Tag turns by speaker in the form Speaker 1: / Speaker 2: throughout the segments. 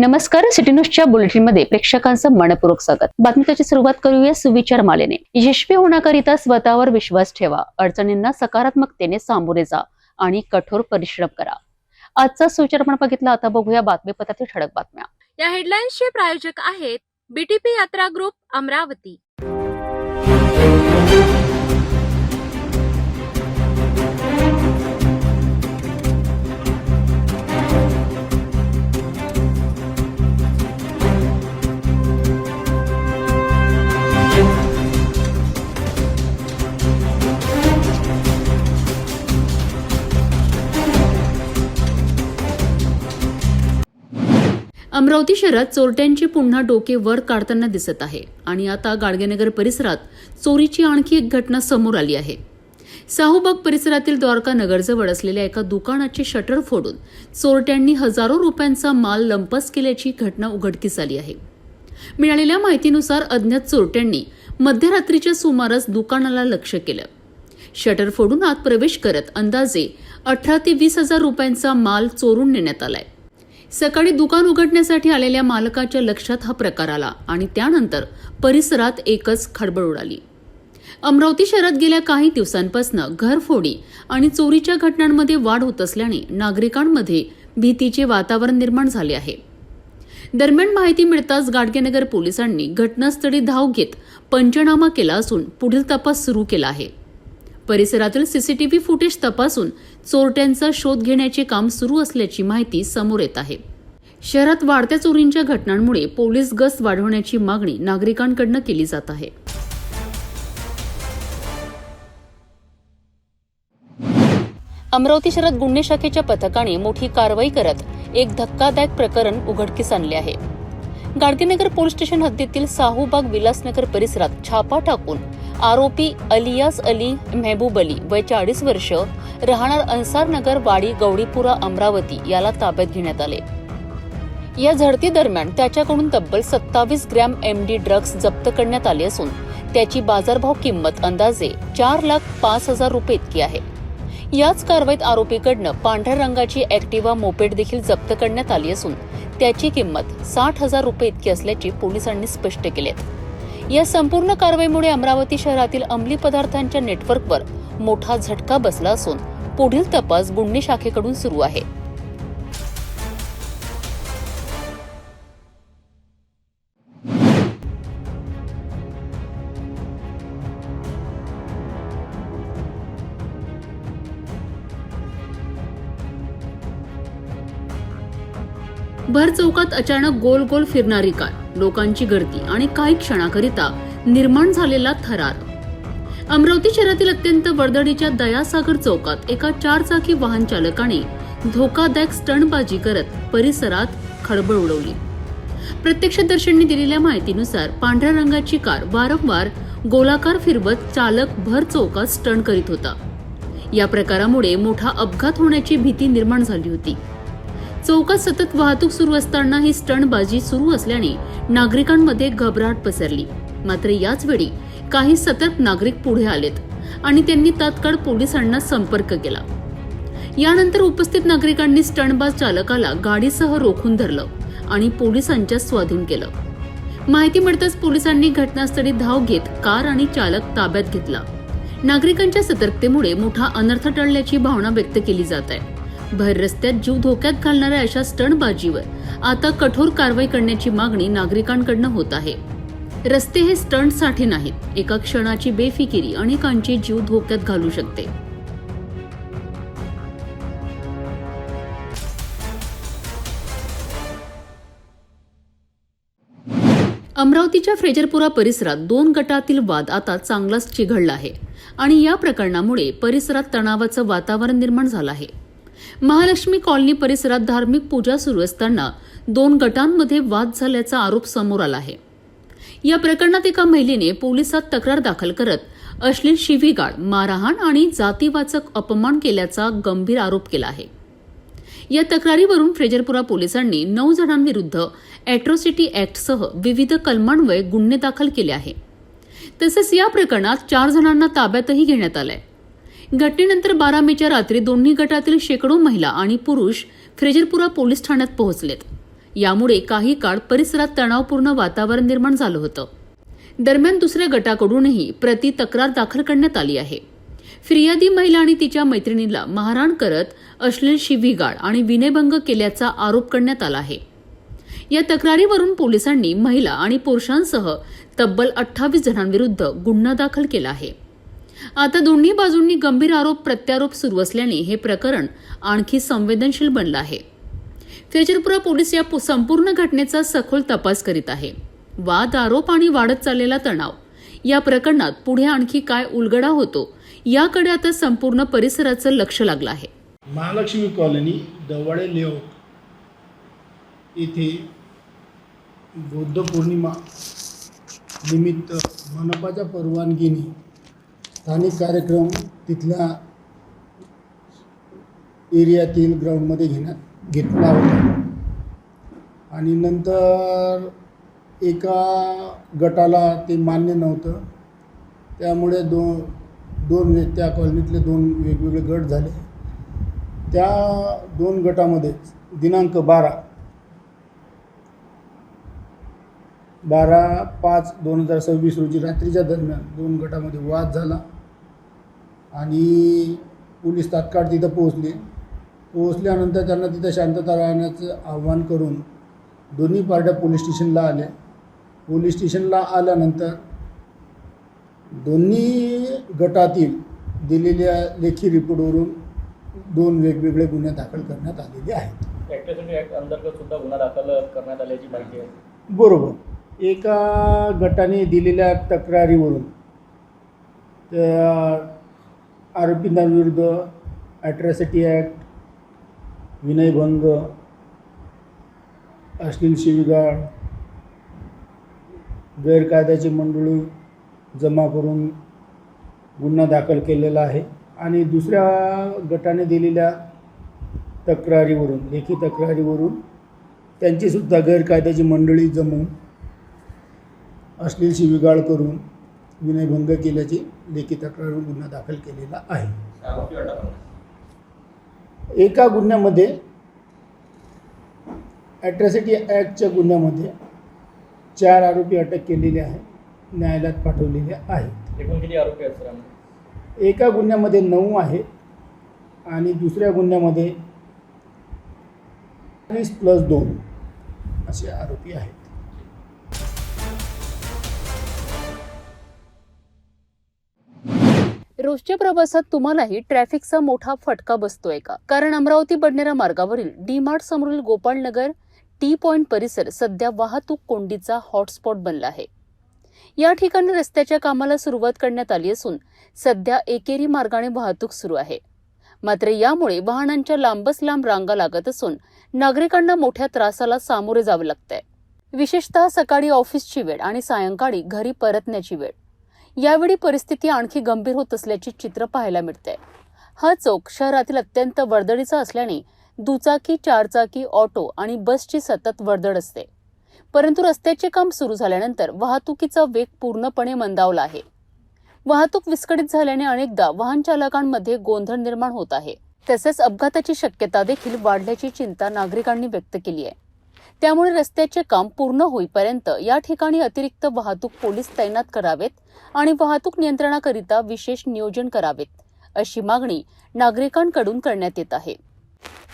Speaker 1: नमस्कार. सिटी न्यूजच्या बुलेटिनमध्ये प्रेक्षकांचं मनपूर्वक स्वागत. बातमीची सुरुवात करूया सुविचार मालेने. यशस्वी होण्याकरिता स्वतःवर विश्वास ठेवा, अडचणींना सकारात्मकतेने सामोरे जा आणि कठोर परिश्रम करा. आजचा सुविचार आपण बघितला. आता बघूया बातमीपत्रातील ठळक बातम्या.
Speaker 2: या हेडलाईन्सचे प्रायोजक आहेत बीटीपी यात्रा ग्रुप अमरावती.
Speaker 3: अमरावती शहरात चोरट्यांची पुन्हा डोके वर काढताना दिसत आहे आणि आता गाडगेनगर परिसरात चोरीची आणखी एक घटना समोर आली आहे. साहूबाग परिसरातील द्वारका नगरजवळ असलेल्या एका दुकानाचे शटर फोडून चोरट्यांनी हजारो रुपयांचा माल लंपास केल्याची घटना उघडकीस आली आहे. मिळालेल्या माहितीनुसार अज्ञात चोरट्यांनी मध्यरात्रीच्या सुमारास दुकानाला लक्ष्य केलं. शटर फोडून आत प्रवेश करत अंदाजे 18 ते 20 हजार रुपयांचा माल चोरून नेण्यात आलाय. सकाळी दुकान उघडण्यासाठी आलेल्या मालकाच्या लक्षात हा प्रकार आला आणि त्यानंतर परिसरात एकच खळबळ उडाली. अमरावती शहरात गेल्या काही दिवसांपासून घरफोडी आणि चोरीच्या घटनांमध्ये वाढ होत असल्याने नागरिकांमध्ये भीतीचे वातावरण निर्माण झाले आहे. दरम्यान माहिती मिळताच गाडगेनगर पोलिसांनी घटनास्थळी धाव घेत पंचनामा केला असून पुढील तपास सुरू केला आहे. परिसरातील सीसीटीव्ही फुटेज तपासून चोरट्यांचा शोध घेण्याचे काम सुरू असल्याची माहिती समोर येत आहे. शहरात वाढत्या चोरींच्या घटनांमुळे पोलीस गस्त वाढवण्याची मागणी नागरिकांकडून केली जात आहे. अमरावती शहरात गुन्हे शाखेच्या पथकाने मोठी कारवाई करत एक धक्कादायक प्रकरण उघडकीस आणले आहे. गाडगेनगर पोलीस स्टेशन हद्दीतील साहूबाग विलासनगर परिसरात छापा टाकून आरोपी अलियास अली मेहबूब अली वय 40 वर्ष राहणार अन्सारनगर वाडी गौडीपुरा अमरावती याला ताब्यात घेण्यात आले. या झडती दरम्यान त्याच्याकडून तब्बल 27 ग्रॅम MD ड्रग्ज जप्त करण्यात आले असून त्याची बाजारभाव किंमत अंदाजे 4,05,000 रुपये इतकी आहे. याच कारवाईत आरोपीकडनं पांढऱ्या रंगाची ऍक्टिवा मोपेड देखील जप्त करण्यात आली असून त्याची किंमत 60,000 रुपये इतकी असल्याचे पोलिसांनी स्पष्ट केले. या संपूर्ण कारवाईमुळे अमरावती शहरातील अंमली पदार्थांच्या नेटवर्कवर मोठा झटका बसला असून पुढील तपास गुन्हे शाखेकडून सुरू आहे. भर चौकात अचानक गोल गोल फिरणारी कार, लोकांची गर्दी आणि काही क्षणाकरिता निर्माण झालेला थरार. अमरावती शहरातील अत्यंत वर्दळीच्या दयासागर चौकात एका 4 चाकी वाहन चालकाने धोकादायक स्टंटबाजी करत परिसरात खळबळ उडवली. प्रत्यक्षदर्शींनी दिलेल्या माहितीनुसार पांढऱ्या रंगाची कार वारंवार गोलाकार फिरवत चालक भर चौकात स्टंट करीत होता. या प्रकारामुळे मोठा अपघात होण्याची भीती निर्माण झाली होती. चौकात सतत वाहतूक सुरू असताना ही स्टंटबाजी सुरू असल्याने नागरिकांमध्ये घबराट पसरली. मात्र याच वेळी काही सतर्क नागरिक पुढे आलेत आणि त्यांनी तात्काळ पोलिसांना संपर्क केला. यानंतर उपस्थित नागरिकांनी स्टंटबाज चालकाला गाडीसह रोखून धरलं आणि पोलिसांच्या स्वाधीन केलं. माहिती मिळताच पोलिसांनी घटनास्थळी धाव घेत कार आणि चालक ताब्यात घेतला. नागरिकांच्या सतर्कतेमुळे मोठा अनर्थ टळल्याची भावना व्यक्त केली जात आहे. भर रस्त्यात जीव धोक्यात घालणाऱ्या अशा स्टंटबाजीवर आता कठोर कारवाई करण्याची मागणी नागरिकांकडून होत आहे. रस्ते हे स्टंटसाठी नाहीत. एका क्षणाची बेफिकिरी अनेकांचे जीव धोक्यात घालू शकते. अमरावतीच्या फ्रेजरपुरा परिसरात 2 गटातील वाद आता चांगलाच चिघळला आहे आणि या प्रकरणामुळे परिसरात तणावाचं वातावरण निर्माण झालं आहे. महालक्ष्मी कॉलनी परिसरात धार्मिक पूजा सुरू असताना 2 गटांमध्ये वाद झाल्याचा आरोप समोर आला आहे. या प्रकरणात एका महिलेने पोलिसात तक्रार दाखल करत अश्लील शिवीगाळ, मारहाण आणि जातीवाचक अपमान केल्याचा गंभीर आरोप केला आहे. या तक्रारीवरून फ्रेजरपुरा पोलिसांनी 9 जणांविरुद्ध अॅट्रॉसिटी ऍक्टसह विविध कलमांन्वये गुन्हे दाखल केले आहे. तसेच या प्रकरणात 4 जणांना ताब्यातही घेण्यात आलंय. घटनेनंतर 12 मेच्या रात्री दोन्ही गटातील शेकडो महिला आणि पुरुष फ्रेजरपुरा पोलीस ठाण्यात पोहोचलेत. यामुळे काही काळ परिसरात तणावपूर्ण वातावरण निर्माण झालं होतं. दरम्यान दुसऱ्या गटाकडूनही प्रति तक्रार दाखल करण्यात आली आहे. फिर्यादी महिला आणि तिच्या मैत्रिणीला मारहाण करत अश्लील शिवीगाळ आणि विनयभंग केल्याचा आरोप करण्यात आला आहे. या तक्रारीवरून पोलिसांनी महिला आणि पुरुषांसह तब्बल 28 जणांविरुद्ध गुन्हा दाखल केला आहे. आता दोन्ही बाजूंनी गंभीर आरोप प्रत्यारोप सुरू असल्याने हे प्रकरण आणखी संवेदनशील बनलं आहे. फेजरपुरा पोलीस या संपूर्ण घटनेचा सखोल तपास करीत आहे. वाद, आरोप आणि वाढत चाललेला तणाव या प्रकरणात पुढे आणखी काय उलगडा होतो याकडे आता संपूर्ण परिसराचं लक्ष लागलं आहे.
Speaker 4: महालक्ष्मी कॉलनी दवाडे लेआउट येथे बौद्ध पौर्णिमा निमित्त मनपाच्या परवानगीने स्थानिक कार्यक्रम तिथल्या एरियातील ग्राउंडमध्ये घेतला होता आणि नंतर एका गटाला ते मान्य नव्हतं. त्यामुळे दोन त्या कॉलनीतले 2 वेगवेगळे गट झाले. त्या 2 गटामध्ये दिनांक 12/5/2026 रोजी रात्रीच्या दरम्यान 2 गटामध्ये वाद झाला आणि पोलीस तात्काळ तिथं पोहोचल्यानंतर त्यांना तिथं शांतता राहण्याचं आव्हान करून दोन्ही पार्ट्या पोलीस स्टेशनला आल्या. पोलीस स्टेशनला आल्यानंतर दोन्ही गटातील दिलेल्या लेखी रिपोर्टवरून 2 वेगवेगळे गुन्हे दाखल करण्यात आलेले आहेत.
Speaker 5: ॲट्रॉसिटी ॲक्ट अंतर्गत सुद्धा गुन्हा दाखल करण्यात आल्याची माहिती आहे.
Speaker 4: बरोबर. एका गटाने दिलेल्या तक्रारीवरून आरोपींविरुद्ध ॲट्रॉसिटी ॲक्ट, विनयभंग, अश्लील शिवीगाळ, गैरकायद्याची मंडळी जमा करून गुन्हा दाखल केलेला आहे आणि दुसऱ्या गटाने दिलेल्या तक्रारीवरून, लेखी तक्रारीवरून त्यांचीसुद्धा गैरकायद्याची मंडळी जमवून अश्लील शिवीगाळ करून विनयभंग केल्याची लेखी तक्रारीवरून गुन्हा दाखल केलेला आहे. एका गुन्ह्यामध्ये ॲट्रॉसिटी ॲक्टच्या गुन्ह्यामध्ये 4 आरोपी अटक केलेले आहे, न्यायालयात पाठवलेले आहेत.
Speaker 5: एकूण किती आरोपी आहेत सर?
Speaker 4: एका गुन्ह्यामध्ये 9 आहे आणि दुसऱ्या गुन्ह्यामध्ये 20+2 असे आरोपी आहेत.
Speaker 3: रोजच्या प्रवासात तुम्हालाही ट्रॅफिकचा मोठा फटका बसतोय का? कारण अमरावती बडनेरा मार्गावरील डी-मार्ट समोरील गोपाळनगर टी पॉइंट परिसर सध्या वाहतूक कोंडीचा हॉटस्पॉट बनला आहे. या ठिकाणी रस्त्याच्या कामाला सुरुवात करण्यात आली असून सध्या एकेरी मार्गाने वाहतूक सुरू आहे. मात्र यामुळे वाहनांच्या लांबच लांब रांगा लागत असून नागरिकांना मोठ्या त्रासाला सामोरे जावे लागतंय. विशेषतः सकाळी ऑफिसची वेळ आणि सायंकाळी घरी परतण्याची वेळ. यावेळी परिस्थिती आणखी गंभीर होत असल्याचे चित्र पाहायला मिळते. हा चौक शहरातील अत्यंत वर्दळीचा असल्याने दुचाकी, 4चाकी, ऑटो आणि बसची सतत वर्दळ असते. परंतु रस्त्याचे काम सुरू झाल्यानंतर वाहतुकीचा वेग पूर्णपणे मंदावला आहे. वाहतूक विस्कळीत झाल्याने अनेकदा वाहन चालकांमध्ये गोंधळ निर्माण होत आहे. तसेच अपघाताची शक्यता देखील वाढल्याची चिंता नागरिकांनी व्यक्त केली आहे. त्यामुळे रस्त्याचे काम पूर्ण होईपर्यंत या ठिकाणी अतिरिक्त वाहतूक पोलीस तैनात करावेत आणि वाहतूक नियंत्रणाकरिता विशेष नियोजन करावेत, अशी मागणी नागरिकांकडून करण्यात येत आहे.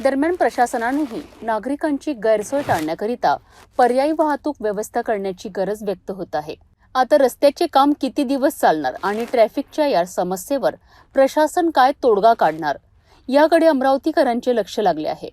Speaker 3: दरम्यान प्रशासनानेही नागरिकांची गैरसोय टाळण्याकरिता पर्यायी वाहतूक व्यवस्था करण्याची गरज व्यक्त होत आहे. आता रस्त्याचे काम किती दिवस चालणार आणि ट्रॅफिकच्या या समस्येवर प्रशासन काय तोडगा काढणार याकडे अमरावतीकरांचे लक्ष लागले आहे.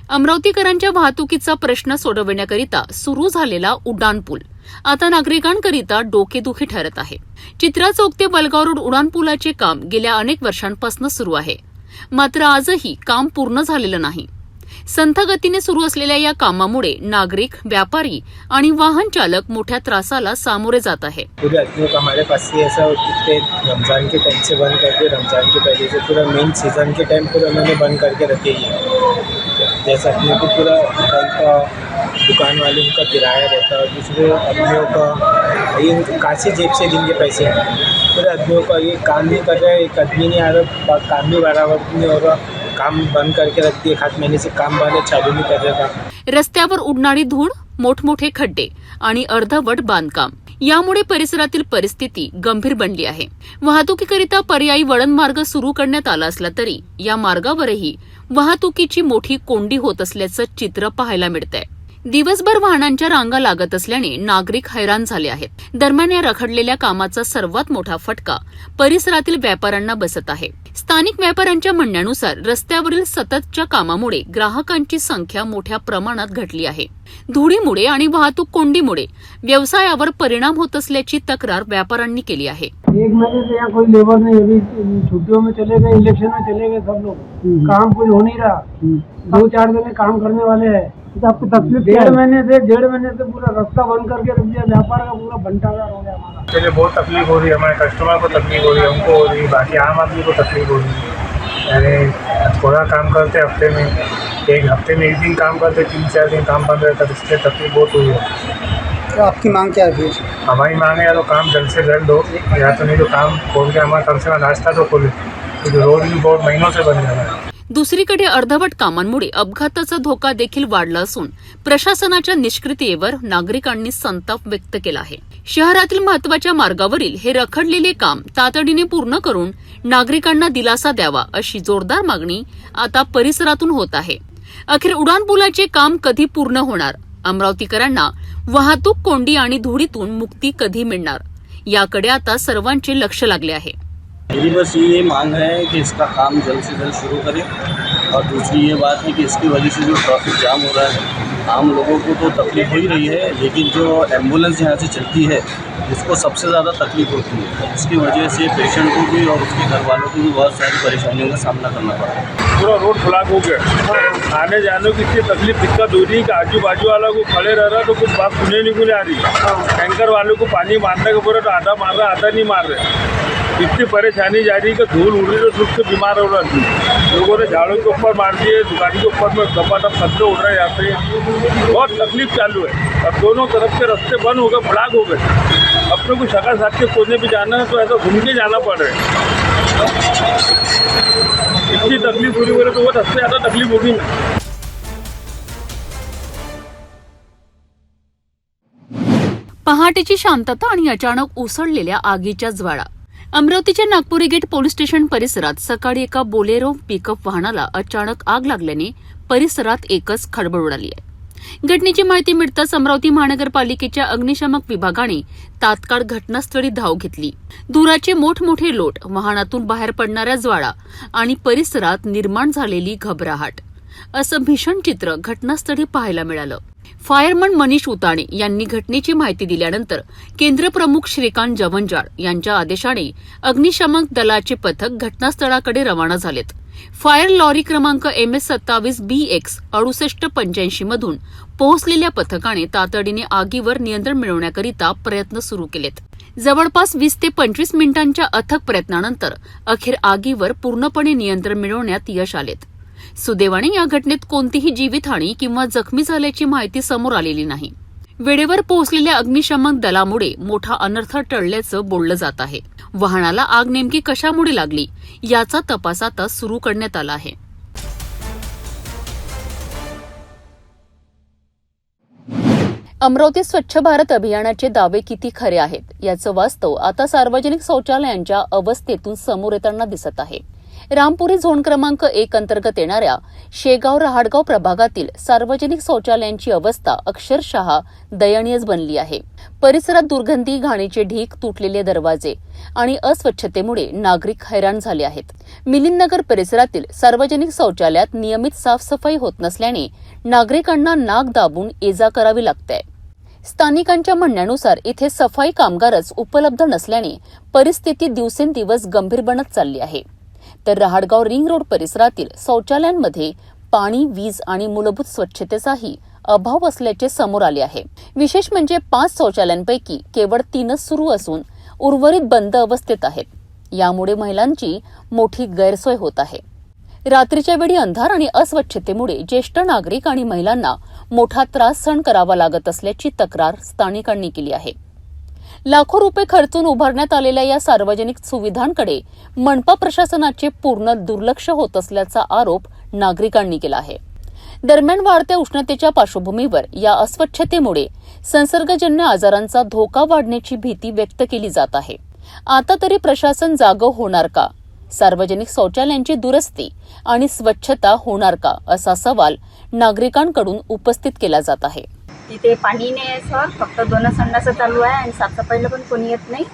Speaker 3: अमरावतीकरांच्या वाहतुकीचा प्रश्न सोडवण्याकरिता सुरू झालेला उड्डाणपूल आता नागरिकांकरिता डोकेदुखी ठरत आहे. चित्रा चौक ते बलगाव रोड उड्डाणपुलाचे काम गेल्या अनेक वर्षांपासून सुरू आहे. मात्र आजही काम पूर्ण झालेलं नाही. संथ गतीने सुरू असलेल्या या कामामुळे नागरिक, व्यापारी आणि वाहन चालक मोठ्या त्रासाला सामोरे जात आहे.
Speaker 6: पूरे आदमियों का हमारे पास ही ऐसा कि रमज़ान के टाइम से बंद करके रमज़ान के पहले से पूरा मेन सीज़न के टाइम पूरा उन्होंने बंद करके रखे ही है. जैसा अपने को पूरा कल का दुकान वाले उनका किराया रहता है, दूसरे आदमियों का ये कहाँ से जेब से देंगे पैसे, पूरे आदमियों का ये काम नहीं कर रहे, एक आदमी नहीं आ रहा, काम भी बराबर नहीं हो रहा, काम बंद करके रख दिए, 1 महीने से काम वाले चालू नहीं कर रहे था।
Speaker 3: रस्त्यावर उडणारी धूळ, मोठमोठे खड्डे आणि अर्धवट बांधकाम यामुळे परिसरातील परिस्थिती गंभीर बनली आहे। वाहतुकीकरिता पर्यायी वळण मार्ग सुरू करण्यात आला असला तरी या मार्गावरही वाहतुकीची मोठी कोंडी होत असल्याचं चित्र पाहायला मिळतंय। दिवसभर वाहनांच्या रांगा लागत असल्याने नागरिक हैराण झाले आहेत। दरम्यान या रखडलेल्या कामाचा सर्वात मोठा फटका परिसरातील व्यापाऱ्यांना बसत आहे। स्थानिक व्यापाऱ्यांच्या म्हणण्यानुसार रस्त्यावरील सततच्या कामामुळे ग्राहकांची संख्या मोठ्या प्रमाणात घटली आहे। धुळीमुळे आणि वाहतूक कोंडीमुळे व्यवसायावर परिणाम होत असल्याची तक्रार व्यापाऱ्यांनी केली आहे।
Speaker 7: 1 महीने से यहाँ कोई लेबर नहीं, अभी छुट्टियों में चले गए, इलेक्शन में चले गए सब लोग, काम कुछ हो नहीं रहा। 2-4 दिन काम करने वाले हैं, तो आपको तकलीफ 1.5 महीने से पूरा रास्ता बंद करके रख दिया, व्यापार का पूरा भंडारा हो गया हमारा।
Speaker 8: चलिए बहुत तकलीफ हो रही है, हमारे कस्टमर को तकलीफ हो रही है, हमको हो रही है, बाकी आम आदमी को तकलीफ हो रही है। यानी थोड़ा काम करते हफ्ते में, 1 दिन काम करते, 3-4 दिन काम बंद रहता, इससे तकलीफ बहुत हुई है।
Speaker 7: तो आपकी मांग क्या है?
Speaker 8: हमारी मांग है या तो काम जल्द से जल्द हो, या तो नहीं तो काम खोल के हमारा कम से कम नाश्ता तो खोले, क्योंकि रोड भी बहुत महीनों से बंद है।
Speaker 3: दुसरीकडे अर्धवट कामांमुळे अपघाताचा धोका देखील वाढला असून प्रशासनाच्या निष्क्रियतेवर नागरिकांनी संताप व्यक्त केला आहे। शहरातील महत्त्वाच्या मार्गावरील हे रखडलेले काम तातडीने पूर्ण करून नागरिकांना दिलासा द्यावा अशी जोरदार मागणी आता परिसरातून होत आहे। अखेर उड्डाणपुलाचे काम कधी पूर्ण होणार, अमरावतीकरांना वाहतूक कोंडी आणि धुळीतून मुक्ती कधी मिळणार याकडे आता सर्वांचे लक्ष लागले आहे।
Speaker 9: मेरी बस ये मांग है कि इसका काम जल्द से जल्द शुरू करें, और दूसरी ये बात है कि इसकी वजह से जो ट्रैफिक जाम हो रहा है, आम लोगों को तो तकलीफ हो ही रही है, लेकिन जो एम्बुलेंस यहाँ से चलती है उसको सबसे ज़्यादा तकलीफ होती है। इसकी वजह से पेशेंट को भी और उसके घर वालों को भी बहुत सारी परेशानियों का सामना करना पड़ा है।
Speaker 8: पूरा रोड ब्लॉक हो गया, आने जाने की इतनी तकलीफ, दिक्कत हो रही है कि आजू बाजू वाला को खड़े रह रहा तो कुछ बात सुनने नहीं आ रही। टैंकर वालों को पानी मारने के पूरा तो आधा मार रहा, आधा नहीं मार रहे। इतनी परेशानी जा रही है कि धूल उड़ रही तो धूप से बीमार हो रहा है। लोगों ने झाड़ों के ऊपर मार दिए, दुकान के ऊपर में दबादब खतरे उड़ रहे हैं, यहाँ पे बहुत तकलीफ चालू है। और दोनों तरफ के रास्ते बंद हो गए, ब्लॉक हो गए। अपने को शका साथ के कोने भी जाना है तो ऐसा घूम के जाना पड़ रहा है। इतनी तकलीफ पूरी हो रही तो वो सबसे ज़्यादा तकलीफ होगी ना।
Speaker 3: पहाटेची शांतता आणि अचानक उसळलेल्या आगीच्या ज्वाळा। अमरावतीच्या नागपुरी गेट पोलीस स्टेशन परिसरात सकाळी एका बोलेरो पिकअप वाहनाला अचानक आग लागल्याने परिसरात एकच खळबळ उडाली आहे। घटनेची माहिती मिळताच अमरावती महानगरपालिकेच्या अग्निशमक विभागाने तात्काळ घटनास्थळी धाव घेतली। धुराचे मोठमोठे लोट, वाहनातून बाहेर पडणाऱ्या ज्वाळा आणि परिसरात निर्माण झालेली घबराहट असं भीषण चित्र घटनास्थळी पाहायला मिळालं। फायरमन मनीष उताणे यांनी घटनेची माहिती दिल्यानंतर केंद्रप्रमुख श्रीकांत जवंजाळ यांच्या आदेशाने अग्निशमक दलाचे पथक घटनास्थळाकडे रवाना झालेत। फायर लॉरी क्रमांक MS27BX 6885 मधून पोहोचलेल्या पथकाने तातडीने आगीवर नियंत्रण मिळवण्याकरिता प्रयत्न सुरू केलेत। जवळपास 20 ते 25 मिनिटांच्या अथक प्रयत्नानंतर अखेर आगीवर पूर्णपणे नियंत्रण मिळवण्यात यश आलेत। सुदैवाने या घटनेत कोणतीही जीवितहानी किंवा जखमी झाल्याची माहिती समोर आलेली नाही। वेळेवर पोहोचलेल्या अग्निशमक दलामुळे मोठा अनर्थ टळल्याचं बोललं जात आहे। वाहनाला आग नेमकी कशामुळे लागली याचा तपास आता सुरू करण्यात आला आहे। अमरावती स्वच्छ भारत अभियानाचे दावे किती खरे आहेत याचं वास्तव आता सार्वजनिक शौचालयांच्या अवस्थेतून समोर येताना दिसत आहे। रामपुरी झोन क्रमांक 1 अंतर्गत येणाऱ्या शेगाव रहाटगाव प्रभागातील सार्वजनिक शौचालयांची अवस्था अक्षरशः दयनीयच बनली आहे। परिसरात दुर्गंधी, घाणीचे ढीग, तुटलेले दरवाजे आणि अस्वच्छतेमुळे नागरिक हैराण झाले आहेत। मिलिंदनगर परिसरातील सार्वजनिक शौचालयात नियमित साफसफाई होत नसल्याने नागरिकांना नाक दाबून ये-जा करावी लागते। स्थानिकांच्या म्हणण्यानुसार इथे सफाई कामगारच उपलब्ध नसल्याने परिस्थिती दिवसेंदिवस गंभीर बनत चालली आहे। तर रहाटगाव रिंग रोड परिसरातील शौचालयांमध्ये पाणी, वीज आणि मूलभूत स्वच्छतेचाही अभाव असल्याचे समोर आले आहे। विशेष म्हणजे 5 शौचालयांपैकी केवळ 3च सुरू असून उर्वरित बंद अवस्थेत आहेत। यामुळे महिलांची मोठी गैरसोय होत आहे। रात्रीच्या वेळी अंधार आणि अस्वच्छतेमुळे ज्येष्ठ नागरिक आणि महिलांना मोठा त्रास सहन करावा लागत असल्याची तक्रार स्थानिकांनी केली आहे. लाखो रुपये खर्चून उभारण्यात आलेल्या या सार्वजनिक सुविधांकडे मनपा प्रशासनाचे पूर्ण दुर्लक्ष होत असल्याचा आरोप नागरिकांनी केला आहे. दरम्यान वाढत्या उष्णतेच्या पार्श्वभूमीवर या अस्वच्छतेमुळे संसर्गजन्य आजारांचा धोका वाढण्याची भीती व्यक्त केली जात आहे. आता तरी प्रशासन जागं होणार का? सार्वजनिक शौचालयांची दुरुस्ती आणि स्वच्छता होणार का, असा सवाल नागरिकांकडून उपस्थित केला जात आहे.
Speaker 10: तिथे पाणी नाही आहे सर, फक्त 2 संडास चालू आहे आणि साफसफाईला पण कोणी येत नाही.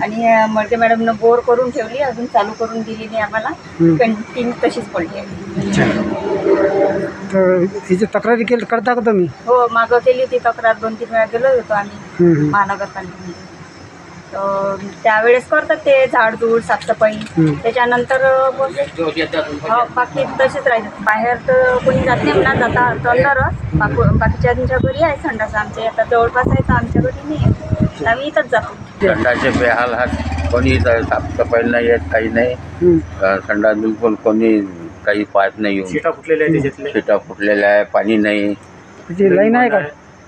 Speaker 10: आणि मडके मॅडमनं बोर करून ठेवली, अजून चालू करून दिली नाही आम्हाला. कंटिन्यू तशीच पडली आहे.
Speaker 7: तर तिची तक्रारी करता का तुम्ही?
Speaker 10: हो, मागं केली होती तक्रार, 2-3 वेळा गेलो होतो आम्ही महानगरपालिकेमध्ये. तर त्यावेळेस करतात ते झाडझूड साफसफाई. त्याच्यानंतर बाकी तसेच राहतात. बाहेर तर कोणी जात नाही म्हणा, जाता अंदरच. बाकीच्या घरी आहे संडास, आमच्या आता जवळपास आहे तर आमच्या घरी नाही आहे, आम्ही इथंच जातो.
Speaker 11: संडासचे बेहाल हात, कोणी साफसफाई नाही येत, काही नाही. संडास बिलकुल कोणी काही पाहत नाही.
Speaker 6: शिटा फुटलेल्या आहे त्याच्यातले.
Speaker 11: शिटा फुटलेल्या आहे, पाणी नाही.
Speaker 7: लाईन आहे का?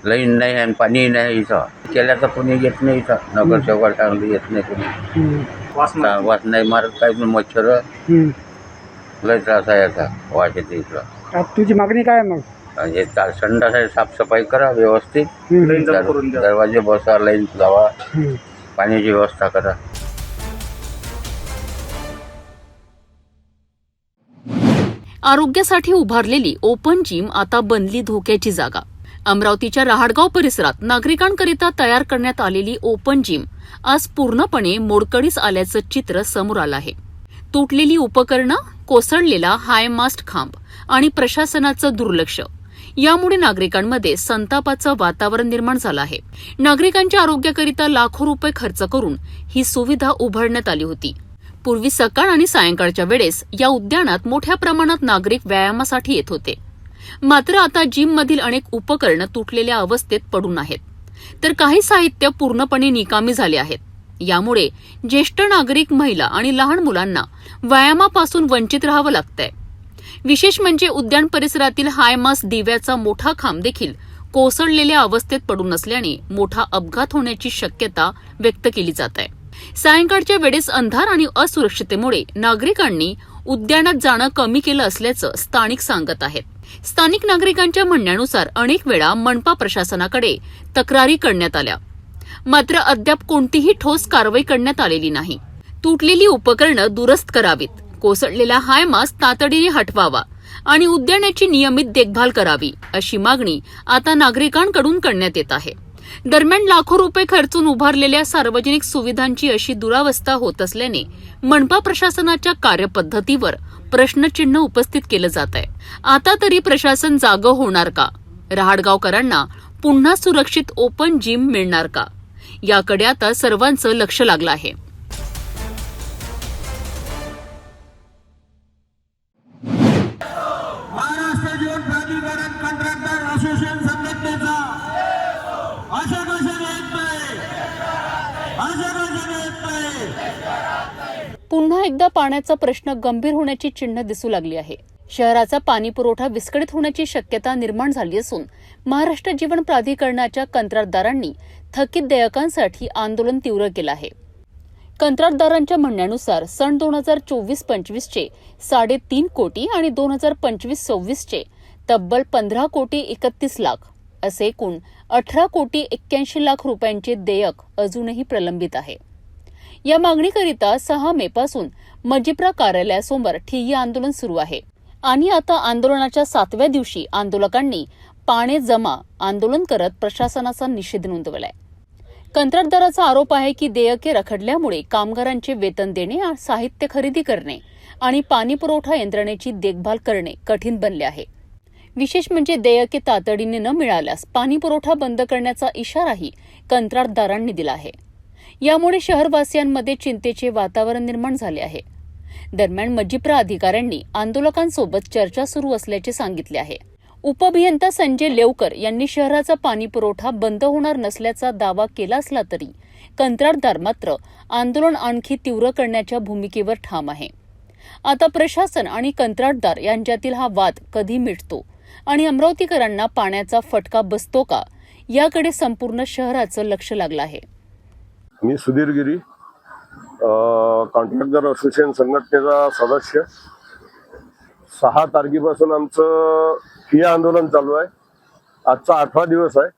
Speaker 11: लाईन नाही आणि पाणी नाही. इथं केल्याचं कोणी येत नाही. इथं नगरसेवक चांगली येत नाही कोणी. वास नाही मारत, काही मच्छर लय त्रास आहे. याचा वास येते इथं.
Speaker 7: तुझी मागणी काय मग?
Speaker 11: हे संडास आहे, साफसफाई करा व्यवस्थित. दरवाजे बसा, लाईन लावा, पाण्याची व्यवस्था करा.
Speaker 3: आरोग्यासाठी उभारलेली ओपन जिम आता बनली धोक्याची जागा. अमरावतीच्या रहाटगाव परिसरात नागरिकांकरिता तयार करण्यात आलेली ओपन जिम आज पूर्णपणे मोडकळीस आल्याचं चित्र समोर आलं आहे. तुटलेली उपकरणं, कोसळलेला हाय मास्ट खांब आणि प्रशासनाचं दुर्लक्ष यामुळे नागरिकांमध्ये संतापाचं वातावरण निर्माण झालं आहे. नागरिकांच्या आरोग्याकरिता लाखो रुपये खर्च करून ही सुविधा उभारण्यात आली होती. पूर्वी सकाळ आणि सायंकाळच्या वेळेस या उद्यानात मोठ्या प्रमाणात नागरिक व्यायामासाठी येत होते. मात्र आता जिममधील अनेक उपकरणं तुटलेल्या अवस्थेत पडून आहेत, तर काही साहित्य पूर्णपणे निकामी झाले आहेत. यामुळे ज्येष्ठ नागरिक, महिला आणि लहान मुलांना व्यायामापासून वंचित राहावं लागतंय. विशेष म्हणजे उद्यान परिसरातील हायमास दिव्याचा मोठा खांब देखील कोसळलेल्या अवस्थेत पडून असल्याने मोठा अपघात होण्याची शक्यता व्यक्त केली जात आहे. सायंकाळच्या वेळेस अंधार आणि असुरक्षिततेमुळे नागरिकांनी उद्यानात जाणं कमी केलं असल्याचं स्थानिक सांगत आहेत. स्थानिक नागरिकांच्या म्हणण्यानुसार अनेक वेळा मनपा प्रशासनाकडे तक्रारी करण्यात आल्या, मात्र अद्याप कोणतीही ठोस कारवाई करण्यात आलेली नाही. तुटलेली उपकरणं दुरुस्त करावीत, कोसळलेला हायमास तातडीने हटवावा आणि उद्यानाची नियमित देखभाल करावी, अशी मागणी आता नागरिकांकडून करण्यात येत आहे. दरम्यान लाखो रुपये खर्चून उभारलेल्या सार्वजनिक सुविधांची अशी दुरावस्था होत असल्याने मनपा प्रशासनाच्या कार्यपद्धतीवर प्रश्नचिन्ह उपस्थित केलं जात आहे. आता तरी प्रशासन जागं होणार का? रहाटगावकरांना पुन्हा सुरक्षित ओपन जिम मिळणार का? याकडे आता सर्वांचं लक्ष लागलं आहे.
Speaker 12: महाराष्ट्र जीवन प्राधिकरण कंत्राटदार असोसिएशन संघटनेचा
Speaker 3: पुन्हा एकदा पाण्याचा प्रश्न गंभीर होण्याची चिन्ह दिसू लागली आहे. शहराचा पाणी पुरवठा विस्कळीत होण्याची शक्यता निर्माण झाली असून महाराष्ट्र जीवन प्राधिकरणाच्या कंत्राटदारांनी थकीत देयकांसाठी आंदोलन तीव्र केलं आहे. कंत्राटदारांच्या म्हणण्यानुसार सन 2024-25 चे 3.5 कोटी आणि 2025-26 चे तब्बल 15 कोटी 31 लाख असे एकूण 18 कोटी 81 लाख रुपयांचे देयक अजूनही प्रलंबित आहे. या मागणीकरिता 6 मे पासून मजिप्रा कार्यालयासमोर ठिय्या आंदोलन सुरू आहे आणि आता आंदोलनाच्या 7व्या दिवशी आंदोलकांनी पाने जमा आंदोलन करत प्रशासनाचा निषेध नोंदवलाय. कंत्राटदाराचा आरोप आहे की देयके रखडल्यामुळे कामगारांचे वेतन देणे, साहित्य खरेदी करणे आणि पाणी पुरवठा यंत्रणेची देखभाल करणे कठीण बनले आहे. विशेष म्हणजे देयके तातडीने न मिळाल्यास पाणी पुरवठा बंद करण्याचा इशाराही कंत्राटदारांनी दिला आहे. यामुळे शहरवासियांमध्ये चिंतेचे वातावरण निर्माण झाले आहे. दरम्यान मजिप्रा अधिकाऱ्यांनी आंदोलकांसोबत चर्चा सुरू असल्याचे सांगितले आहे. उपअभियंता संजय लेवकर यांनी शहराचा पाणी पुरवठा बंद होणार नसल्याचा दावा केला असला तरी कंत्राटदार मात्र आंदोलन आणखी तीव्र करण्याच्या भूमिकेवर ठाम आहे. आता प्रशासन आणि कंत्राटदार यांच्यातील हा वाद कधी मिटतो आणि अमरावतीकरांना पाण्याचा फटका बसतो का, याकडे संपूर्ण शहराचं लक्ष लागलं आहे.
Speaker 13: मी सुधीर गिरी, कॉन्ट्रॅक्टर असोसिएशन संघटनेचा सदस्य. 6 तारखेपासून आमचं ठिय्या आंदोलन चालू आहे. आजचा 8वा दिवस आहे.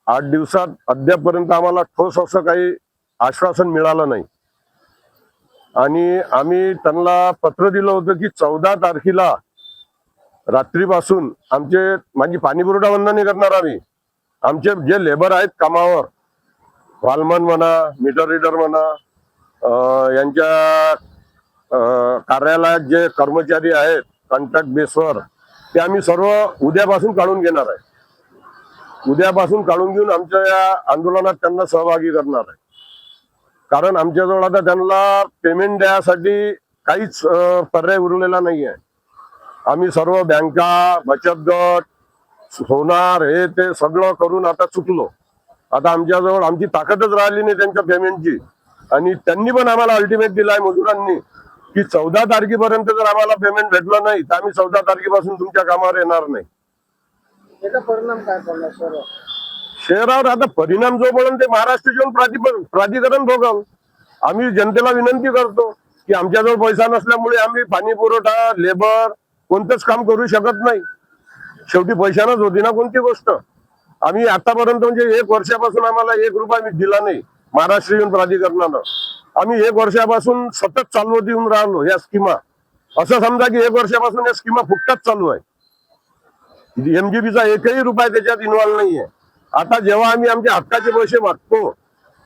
Speaker 13: 8 दिवसात अद्यापपर्यंत आम्हाला ठोस असं काही आश्वासन मिळालं नाही आणि आम्ही त्यांना पत्र दिलं होतं की 14 तारखेला रात्रीपासून माझी पाणीपुरवठा बंद नाही करणार आम्ही. आमचे जे लेबर आहेत कामावर, वालमन म्हणा, मीटर रीडर म्हणा, यांच्या कार्यालयात जे कर्मचारी आहेत कॉन्ट्रॅक्ट बेसवर, ते आम्ही सर्व उद्यापासून काढून घेणार आहे. उद्यापासून काढून घेऊन आमच्या या आंदोलनात त्यांना सहभागी करणार आहे. कारण आमच्याजवळ आता त्यांना पेमेंट द्यायसाठी काहीच पर्याय उरलेला नाही आहे. आम्ही सर्व बँका, बचत गट, होणार हे ते सगळं करून आता चुकलो. आता आमच्याजवळ आमची ताकदच राहिली नाही त्यांच्या पेमेंटची. आणि त्यांनी पण आम्हाला अल्टिमेट दिलाय मजुरांनी की 14 तारखेपर्यंत जर आम्हाला पेमेंट भेटलं नाही तर आम्ही 14 तारखेपासून तुमच्या कामावर येणार नाही.
Speaker 7: त्याचा परिणाम काय पडला
Speaker 13: शहरावर? आता परिणाम जोपर्यंत ते महाराष्ट्र जीवन प्राधिकरण भोगल. आम्ही जनतेला विनंती करतो की आमच्याजवळ पैसा नसल्यामुळे आम्ही पाणी पुरवठा, लेबर कोणतंच काम करू शकत नाही. शेवटी पैशानच होती ना कोणती गोष्ट. आम्ही आतापर्यंत म्हणजे 1 वर्षापासून आम्हाला 1 रुपया दिला नाही महाराष्ट्र जीवन प्राधिकरणानं. आम्ही 1 वर्षापासून सतत चालवत येऊन राहिलो या स्कीमा. असं समजा की 1 वर्षापासून या स्कीमा फुकटाच चालू आहे. MGBचा 1ही रुपया त्याच्यात इन्व्हॉल्व नाहीये. आता जेव्हा आम्ही आमच्या हक्काचे पैसे मागतो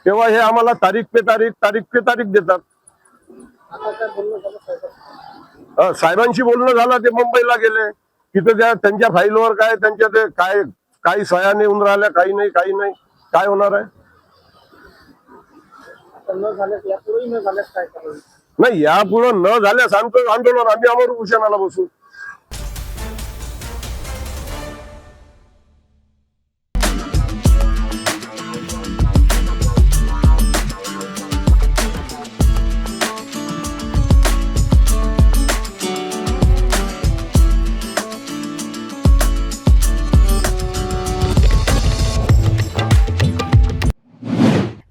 Speaker 13: तेव्हा हे आम्हाला तारीख पे तारीख देतात. साहेबांशी बोलणं झालं, ते मुंबईला गेले. तिथं त्यांच्या फाईलवर काय त्यांच्या ते काही सह्या नाही होऊन राहिल्या, काही नाही. काय होणार आहे? नाही, यापुढे न झाल्यास आमचं आंदोलन आम्ही अमर उपोषणाला बसू.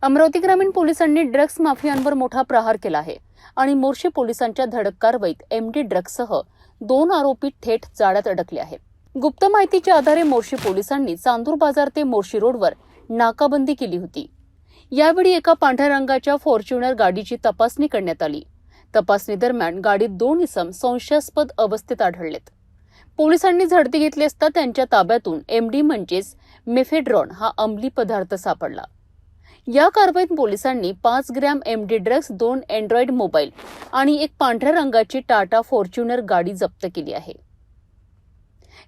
Speaker 3: अमरावती ग्रामीण पोलिसांनी ड्रग्ज माफियांवर मोठा प्रहार केला आहे आणि मोर्शी पोलिसांच्या धडक कारवाईत MD ड्रग्जसह 2 आरोपी थेट जाळ्यात अडकले आहेत. गुप्त माहितीच्या आधारे मोर्शी पोलिसांनी चांदूर बाजार ते मोर्शी रोडवर नाकाबंदी केली होती. यावेळी एका पांढऱ्या रंगाच्या फॉर्च्युनर गाडीची तपासणी करण्यात आली. तपासणी दरम्यान गाडीत 2 इसम संशयास्पद अवस्थेत आढळलेत. पोलिसांनी झडती घेतली असता त्यांच्या ताब्यातून MD म्हणजेच मेफेड्रॉन हा अंमली पदार्थ सापडला. या कारवाईत पोलिसांनी 5 gram MD drugs, 2 Android mobile आणि एक पांढऱ्या रंगाची टाटा फॉर्च्युनर गाडी जप्त केली आहे.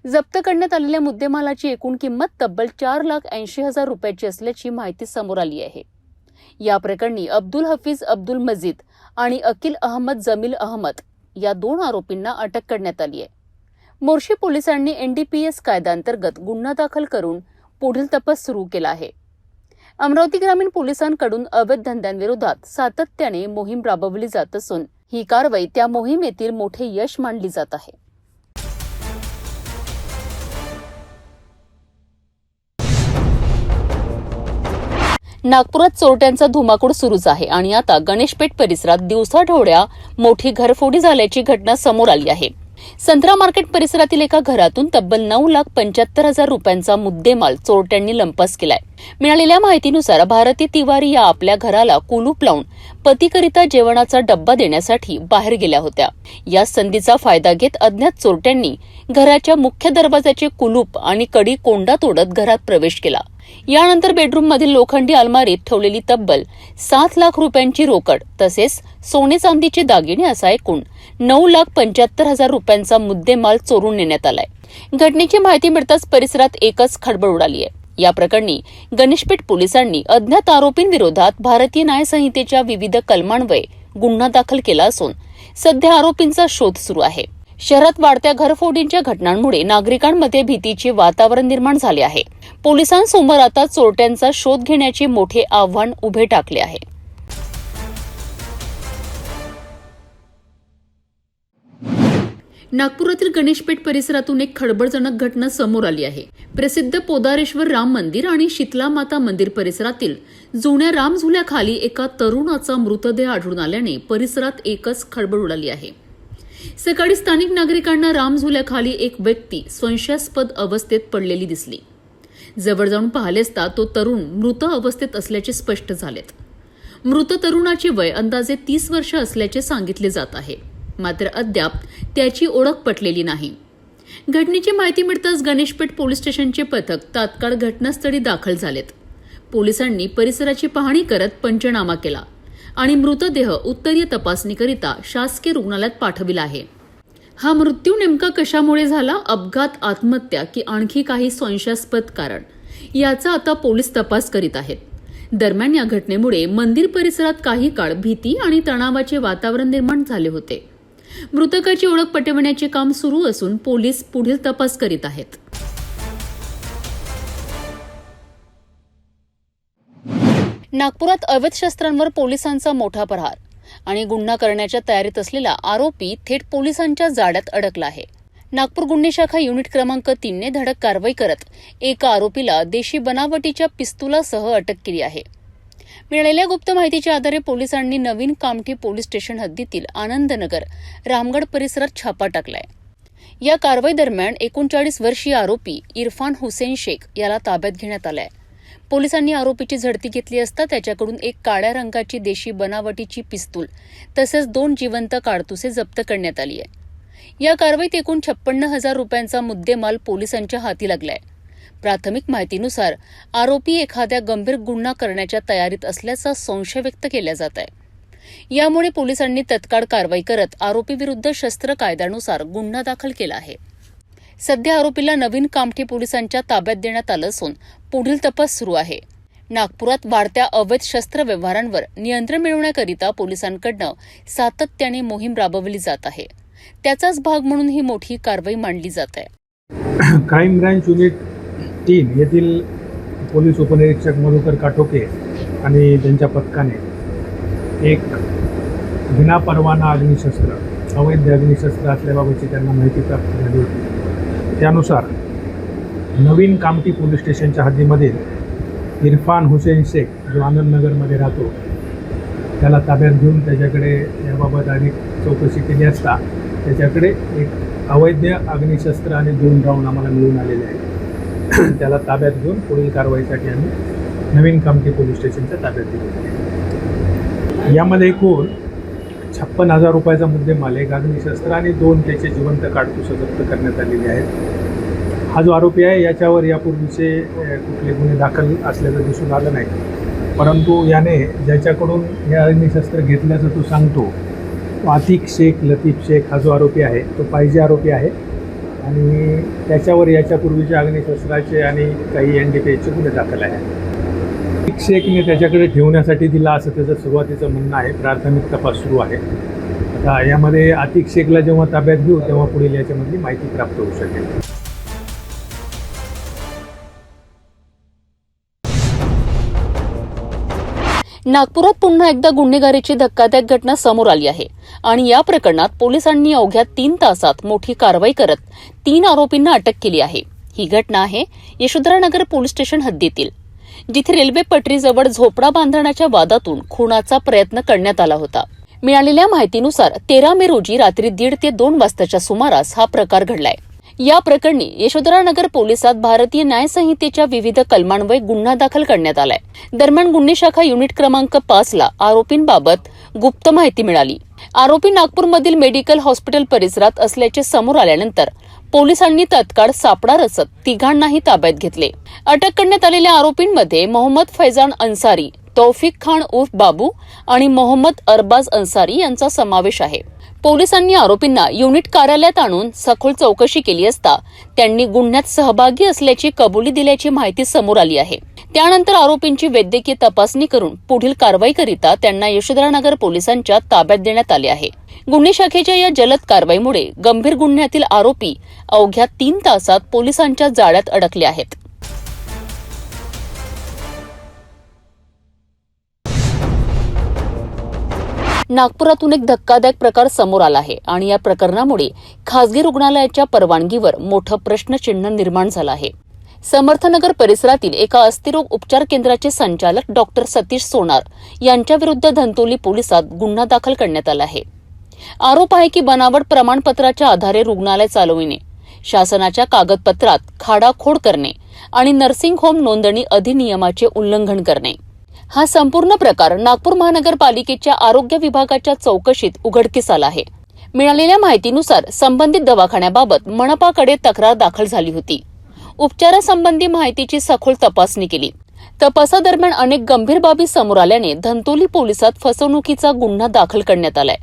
Speaker 3: जप्त करण्यात आलेल्या मुद्देमालाची एकूण किंमत तब्बल 4,80,000 रुपयाची असल्याची माहिती समोर आली आहे. या प्रकरणी अब्दुल हफीज अब्दुल मजीद आणि अकिल अहमद जमील अहमद या 2 आरोपींना अटक करण्यात आली आहे. मोर्शी पोलिसांनी NDPS कायद्याअंतर्गत गुन्हा दाखल करून पुढील तपास सुरू केला आहे. अमरावती ग्रामीण पोलिसांकडून अवैध धंद्यांविरोधात सातत्याने मोहीम राबवली जात असून ही कारवाई त्या मोहिमेतील मोठे यश मानली जात आहे. नागपुरात चोरट्यांचा धुमाकूळ सुरूच आहे आणि आता गणेशपेठ परिसरात दिवसाढवळ्या मोठी घरफोडी झाल्याची घटना समोर आली आहे. संत्रा मार्केट परिसरातील एका घरातून तब्बल 9,75,000 रुपयांचा मुद्देमाल चोरट्यांनी लंपास केलाय. मिळालेल्या माहितीनुसार भारती तिवारी या आपल्या घराला कुलूप लावून पतीकरिता जेवणाचा डब्बा देण्यासाठी बाहेर गेल्या होत्या. या संधीचा फायदा घेत अज्ञात चोरट्यांनी घराच्या मुख्य दरवाजाचे कुलूप आणि कडी कोंडा तोडत घरात प्रवेश केला. यानंतर बेडरूममधील लोखंडी अलमारीत ठेवलेली तब्बल 7 लाख रुपयांची रोकड तसेच सोने चांदीचे दागिने असा एकूण 9,75,000 रुपयांचा मुद्देमाल चोरून नेण्यात आलाय. घटनेची माहिती मिळताच परिसरात एकच खळबळ उडाली आहे. या प्रकरणी गणेशपेठ पोलिसांनी अज्ञात आरोपींविरोधात भारतीय न्याय संहितेच्या विविध कलमान्वये गुन्हा दाखल केला असून सध्या आरोपींचा शोध सुरू आहे. शहरात वाढत्या घरफोडींच्या घटनांमुळे नागरिकांमध्ये भीतीचे वातावरण निर्माण झाले आहे. पोलिसांसमोर आता चोरट्यांचा शोध घेण्याचे मोठे आव्हान उभे टाकले आहे. नागपुरातील गणेशपेठ परिसरातून एक खळबळजनक घटना समोर आली आहे. प्रसिद्ध पोदारेश्वर राम मंदिर आणि शीतला माता मंदिर परिसरातील जुन्या रामझुल्याखाली एका तरुणाचा मृतदेह आढळून आल्याने परिसरात एकच खळबळ उडाली आहे. सकाळी स्थानिक नागरिकांना रामझुल्याखाली एक व्यक्ती संशयास्पद अवस्थेत पडलेली दिसली. जवळ जाऊन पाहिले असता तो तरुण मृत अवस्थेत असल्याचे स्पष्ट झालेत. मृत तरुणाचे वय अंदाजे 30 वर्ष असल्याचे सांगितले जात आहे. मात्र अद्याप त्याची ओळख पटलेली नाही. घटनेची माहिती मिळताच गणेशपेठ पोलीस स्टेशनचे पथक तात्काळ घटनास्थळी दाखल झालेत. पोलिसांनी परिसराची पाहणी करत पंचनामा केला आणि मृतदेह उत्तरीय तपासणीकरिता शासकीय रुग्णालयात पाठविला आहे. हा मृत्यू नेमका कशामुळे झाला, अपघात, आत्महत्या की आणखी काही संशयास्पद कारण, याचा आता पोलीस तपास करीत आहेत. दरम्यान या घटनेमुळे मंदिर परिसरात काही काळ भीती आणि तणावाचे वातावरण निर्माण झाले होते. मृतकाची ओळख पटविण्याचे काम सुरू असून पोलीस पुढील तपास करीत आहेत. नागपुरात अवैध शस्त्रांवर पोलिसांचा मोठा प्रहार आणि गुन्हा करण्याच्या तयारीत असलेला आरोपी थेट पोलिसांच्या जाळ्यात अडकला आहे. नागपूर गुन्हे शाखा युनिट क्रमांक 3 ने धडक कारवाई करत एका आरोपीला देशी बनावटीच्या पिस्तुलासह अटक केली आहे. मिळालेल्या गुप्त माहितीच्या आधारे पोलिसांनी नवीन कामठी पोलीस स्टेशन हद्दीतील आनंदनगर रामगड परिसरात छापा टाकलाय. या कारवाई दरम्यान 39 वर्षीय आरोपी इरफान हुसेन शेख याला ताब्यात घेण्यात आलाय. पोलिसांनी आरोपीची झडती घेतली असता त्याच्याकडून एक काळ्या रंगाची देशी बनावटीची पिस्तूल तसेच 2 जिवंत काडतुसे जप्त करण्यात आली आहे. या कारवाईत एकूण 56,000 रुपयांचा मुद्देमाल पोलिसांच्या हाती लागलाय. प्राथमिक माहितीनुसार आरोपी एखाद्या गंभीर गुन्हा करण्याच्या तयारीत असल्याचा संशय व्यक्त केला जात आहे. यामुळे पोलिसांनी तत्काळ कारवाई करत आरोपीविरुद्ध शस्त्र कायद्यानुसार गुन्हा दाखल केला आहे. सध्या आरोपीला नवीन कामठी पोलिसांच्या ताब्यात देण्यात आलं असून पुढील तपास सुरू आहे. नागपुरात वाढत्या अवैध शस्त्र व्यवहारांवर नियंत्रण मिळवण्याकरिता पोलिसांकडून सातत्याने मोहीम राबवली जात आहे. त्याचाच भाग म्हणून ही मोठी कारवाई मांडली जात आहे.
Speaker 14: क्राईम ब्रांच युनिट 3 येथील पोलीस उपनिरीक्षक मधुकर काटोके आणि त्यांच्या पथकाने एक विनापरवाना अग्निशस्त्र, अवैध अग्निशस्त्र असल्याबाबतची त्यांना माहिती प्राप्त झाली होती. त्यानुसार नवीन कामठी पोलीस स्टेशनच्या हद्दीमधील इरफान हुसेन शेख जो आनंदनगरमध्ये राहतो त्याला ताब्यात घेऊन त्याच्याकडे याबाबत अधिक चौकशी केली असता त्याच्याकडे एक अवैध अग्निशस्त्र आणि 2 राऊंड आम्हाला मिळून आलेले आहे. त्याला ताब्यात घेऊन पुढील कारवाईसाठी आम्ही नवीन कामठी पोलीस स्टेशनच्या ताब्यात दिले. यामध्ये एकूण 56,000 रुपयाचा मुद्देमाल, एक अग्निशस्त्र आणि 2 त्याचे जिवंत काडतुसे जप्त करण्यात आलेले आहेत. हा जो आरोपी आहे याच्यावर यापूर्वीचे कुठले गुन्हे दाखल असल्याचं दिसून आलं नाही, परंतु याने ज्याच्याकडून हे अग्निशस्त्र घेतल्याचं तो सांगतो आतिक शेख, लतीफ शेख हा जो आरोपी आहे तो पाहिजे आरोपी आहे आणि त्याच्यावर याच्यापूर्वीच्या अग्निशस्त्राचे आणि काही NDPSचे गुन्हे दाखल आहे. आतिक शेखने त्याच्याकडे ठेवण्यासाठी दिला असं त्याचं सुरुवातीचं म्हणणं आहे. प्राथमिक तपास सुरू आहे. आता यामध्ये आतिक शेखला जेव्हा ताब्यात घेऊ तेव्हा पुढील याच्यामधली माहिती प्राप्त होऊ शकेल.
Speaker 3: नागपुरात पुन्हा एकदा गुन्हेगारीची धक्कादायक घटना समोर आली आहे आणि या प्रकरणात पोलिसांनी अवघ्या 3 तासात मोठी कारवाई करत 3 आरोपींना अटक केली आहे. ही घटना आहे यशोधरानगर पोलीस स्टेशन हद्दीतील, जिथे रेल्वे पटरीजवळ झोपडा बांधण्याच्या वादातून खुनाचा प्रयत्न करण्यात आला होता. मिळालेल्या माहितीनुसार 13 मे रोजी रात्री 1:30 ते 2 वाजताच्या सुमारास हा प्रकार घडलाय. या प्रकरणी यशोधरानगर पोलिसात भारतीय न्याय संहितेच्या विविध कलमांवर गुन्हा दाखल करण्यात आलाय. दरम्यान गुन्हे शाखा युनिट क्रमांक 5 ला आरोपींबाबत गुप्त माहिती मिळाली. आरोपी नागपूरमधील मेडिकल हॉस्पिटल परिसरात असल्याचे समोर आल्यानंतर पोलिसांनी तत्काळ सापळा रचत 3घांनाही ताब्यात घेतले. अटक करण्यात आलेल्या आरोपींमध्ये मोहम्मद फैजान अन्सारी, तौफिक खान उर्फ बाबू आणि मोहम्मद अरबाज अन्सारी यांचा समावेश आहे. पोलिसांनी आरोपींना युनिट कार्यालयात आणून सखोल चौकशी केली असता त्यांनी गुन्ह्यात सहभागी असल्याची कबुली दिल्याची माहिती समोर आली आहे. त्यानंतर आरोपींची वैद्यकीय तपासणी करून पुढील कारवाईकरिता त्यांना यशोधरानगर पोलिसांच्या ताब्यात देण्यात आले आहे. गुन्हे शाखेच्या या जलद कारवाईमुळे गंभीर गुन्ह्यातील आरोपी अवघ्या 3 तासात पोलिसांच्या जाळ्यात अडकले आहेत.
Speaker 1: नागपुरातून एक धक्कादायक प्रकार समोर आला आहे आणि या प्रकरणामुळे खासगी रुग्णालयाच्या परवानगीवर मोठं प्रश्नचिन्ह निर्माण झालं आहे. समर्थनगर परिसरातील एका अस्थिरोग उपचार केंद्राचे संचालक डॉक्टर सतीश सोनार यांच्या विरुद्ध धंतोली पोलिसात गुन्हा दाखल करण्यात आला आहे. आरोप आहे की बनावट प्रमाणपत्राच्या आधारे रुग्णालय चालविणे, शासनाच्या कागदपत्रात खाडाखोड करणे आणि नर्सिंग होम नोंदणी अधिनियमाचे उल्लंघन करणे. हा संपूर्ण प्रकार नागपूर महानगरपालिकेच्या आरोग्य विभागाच्या चौकशीत उघडकीस आला आहे. मिळालेल्या माहितीनुसार संबंधित दवाखान्याबाबत मनपाकडे तक्रार दाखल झाली होती. उपचारासंबंधी माहितीची सखोल तपासणी केली. तपासादरम्यान अनेक गंभीर बाबी समोर आल्याने धंतोली पोलिसात फसवणुकीचा गुन्हा दाखल करण्यात आलाय.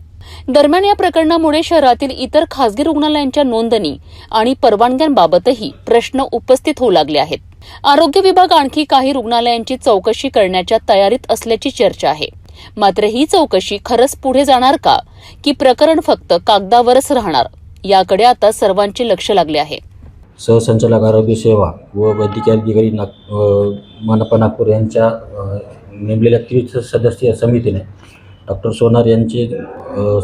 Speaker 1: दरम्यान या प्रकरणामुळे शहरातील इतर खासगी रुग्णालयांच्या नोंदणी आणि परवानग्यांबाबतही प्रश्न उपस्थित होऊ लागले आहेत. आरोग्य विभाग आणखी काही रुग्णालयांची चौकशी करण्याच्या तयारीत असल्याची चर्चा आहे. मात्र ही चौकशी खरंच पुढे जाणार का, की प्रकरण फक्त कागदावरच राहणार, याकडे आता सर्वांचे लक्ष लागले आहे.
Speaker 15: सहसंचालक आरोग्य सेवा व वैद्यकीय अधिकारी मनपा नागपूर यांच्या नेमलेल्या 30 सदस्यीय समितीने डॉक्टर सोनार यांची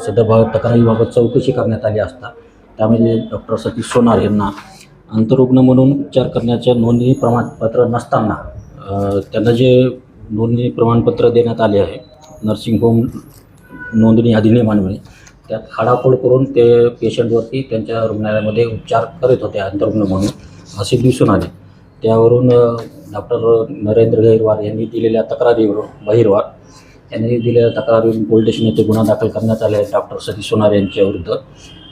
Speaker 15: सदर तक्रारीबाबत चौकशी करण्यात आली असता त्यामध्ये डॉक्टर सतीश सोनार यांना आंतररुग्ण म्हणून उपचार करण्याचे नोंदणी प्रमाणपत्र नसताना त्यांना जे नोंदणी प्रमाणपत्र देण्यात आले आहे नर्सिंग होम नोंदणी अधिनियमान्वये, त्यात खाडाखोड करून ते पेशंटवरती त्यांच्या रुग्णालयामध्ये उपचार करत होते आंतररुग्ण म्हणून असे दिसून आले. त्यावरून डॉक्टर नरेंद्र गहिरवार यांनी दिलेल्या तक्रारीवरून यांनी दिलेल्या तक्रारीवरून पोलीस स्टेशन येथे गुन्हा दाखल करण्यात आला आहे. डॉक्टर सतीश सोनार यांच्या विरुद्ध